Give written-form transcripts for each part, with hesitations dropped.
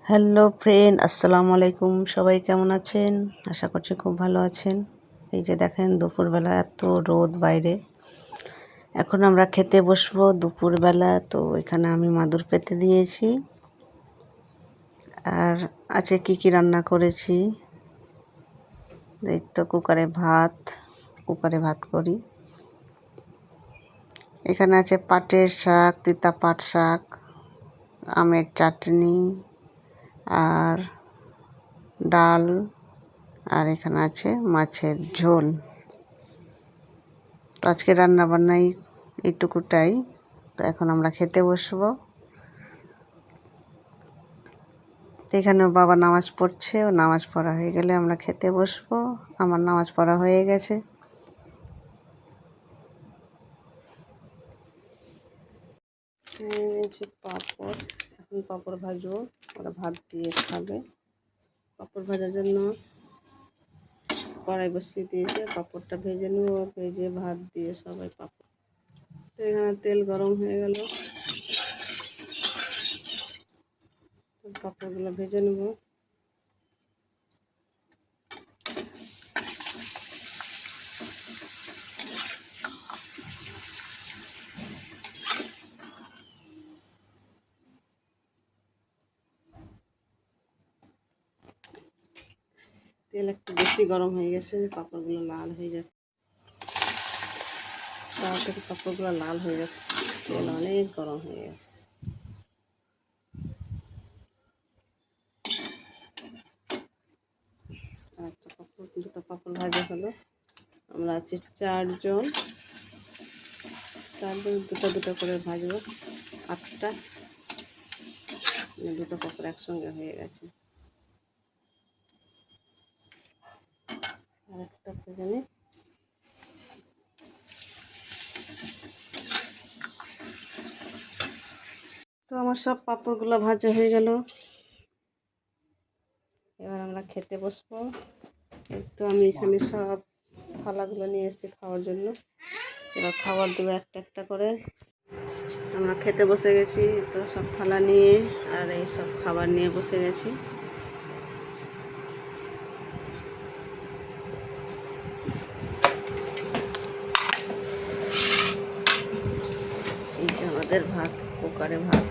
Hello friend, আসসালামু আলাইকুম। সবাই কেমন আছেন? আশা করছি খুব ভালো আছেন। এই যে দেখেন দুপুরবেলা এত রোদ বাইরে। এখন আমরা খেতে বসবো দুপুরবেলা। তো এখানে আমি মাদুর পেতে দিয়েছি। আর আছে কি রান্না করেছি, এই তো কুকারে ভাত করি। এখানে আছে পাটের শাক, তিতা পাট শাক, আমের চাটনি আর ডাল, আর এখানে আছে মাছের ঝোল। আজকে রান্না বান্নাই এইটুকুটাই। তো এখন আমরা খেতে বসবো। এখানে বাবা নামাজ পড়ছে, ও নামাজ পড়া হয়ে গেলে আমরা খেতে বসবো। আমার নামাজ পড়া হয়ে গেছে। নিয়েছি পাঁপড়, এখন পাঁপড় ভাজবো, ওরা ভাত দিয়ে খাবে। পাঁপড় ভাজার জন্য কড়াই বসিয়ে দিয়েছে, পাঁপড়টা ভেজে নেব, ভেজে ভাত দিয়ে সবাই পাঁপড়। তো এখানে তেল গরম হয়ে গেল, পাঁপড়গুলো ভেজে নেব। তেল একটু বেশি গরম হয়ে গেছে, পাঁপড়গুলো লাল হয়ে যাচ্ছে, তাড়াতাড়ি পাঁপড়গুলো লাল হয়ে যাচ্ছে, তেল অনেক গরম হয়ে গেছে। আর দুটো পাঁপড় ভাজা হলো। আমরা আছি চারজন, দুটো করে ভাজবো, 8টা, দুটো পাঁপড় একসঙ্গে হয়ে গেছে। আর একটা ভেজে নিই। তো আমার সব পাঁপড়গুলো ভাজা হয়ে গেল, এবার আমরা খেতে বসবো। তো আমি এখানে সব থালাগুলো নিয়ে এসেছি খাওয়ার জন্য, এবার খাবার দেবো একটা একটা করে। আমরা খেতে বসে গেছি, তো সব থালা নিয়ে আর এই সব খাবার নিয়ে বসে গেছি। এই যে আমাদের ভাত, কুকারে ভাত।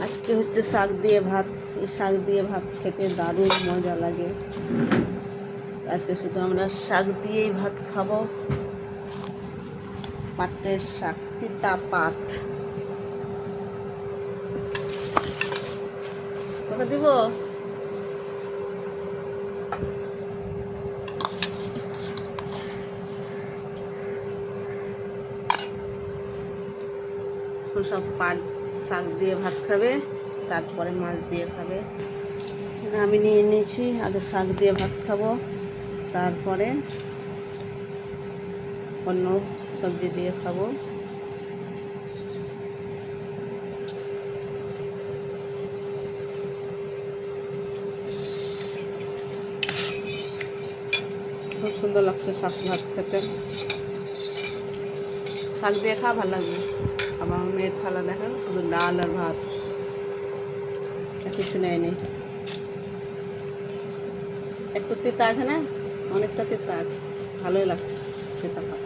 আজকে হচ্ছে শাক দিয়ে ভাত। এই শাক দিয়ে ভাত খেতে দারুণ মজা লাগে। আজকে শুধু আমরা শাক দিয়েই ভাত খাবো। পাটের শাক, তিতা পাট। কত দিব? এখন সব পাট শাক দিয়ে ভাত খাবে, তারপরে মাছ দিয়ে খাবে। আমি নিয়ে নিয়েছি, আগে শাক দিয়ে ভাত খাবো, তারপরে অন্য সবজি দিয়ে খাবো। খুব সুন্দর লাগছে শাক ভাত খেতে। শাক দিয়ে খাওয়া ভালো লাগবে। আবার মেয়ের থালা দেখেন, শুধু ডাল আর ভাত, কিছু নেয়নি। একটু তিতা আছে না, অনেকটা তিতা আছে, ভালোই লাগছে তিতা ভাত।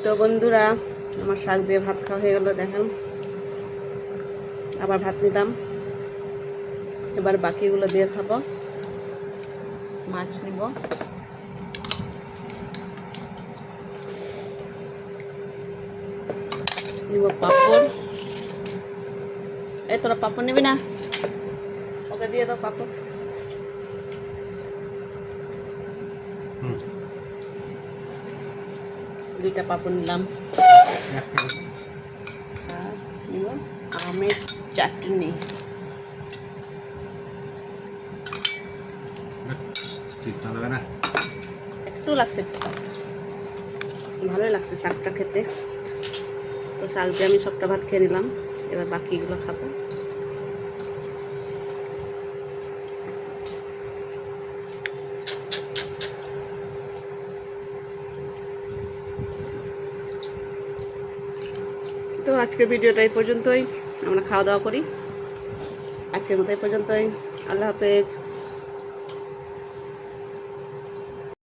তো বন্ধুরা, আমার শাক দিয়ে ভাত খাওয়া হয়ে গেল। দেখেন, আবার ভাত নিলাম, এবার বাকিগুলো দিয়ে খাবো। মাছ নিব, নিব পাঁপড়। এই তোরা পাঁপড় নিবি না? ওকে দিয়ে দাও পাঁপড়। দুইটা পাঁপড় নিলাম, আর নিব আমের চাটনি। একটু লাগছে, ভালোই লাগছে শাকটা খেতে। তো তো শাক দিয়ে আমি সবটা ভাত খেয়ে নিলাম, এবার বাকিগুলো খাবো। তো আজকের ভিডিওটা এই পর্যন্তই, আমরা খাওয়া দাওয়া করি। আজকের মতো এই পর্যন্তই। আল্লাহ হাফেজ।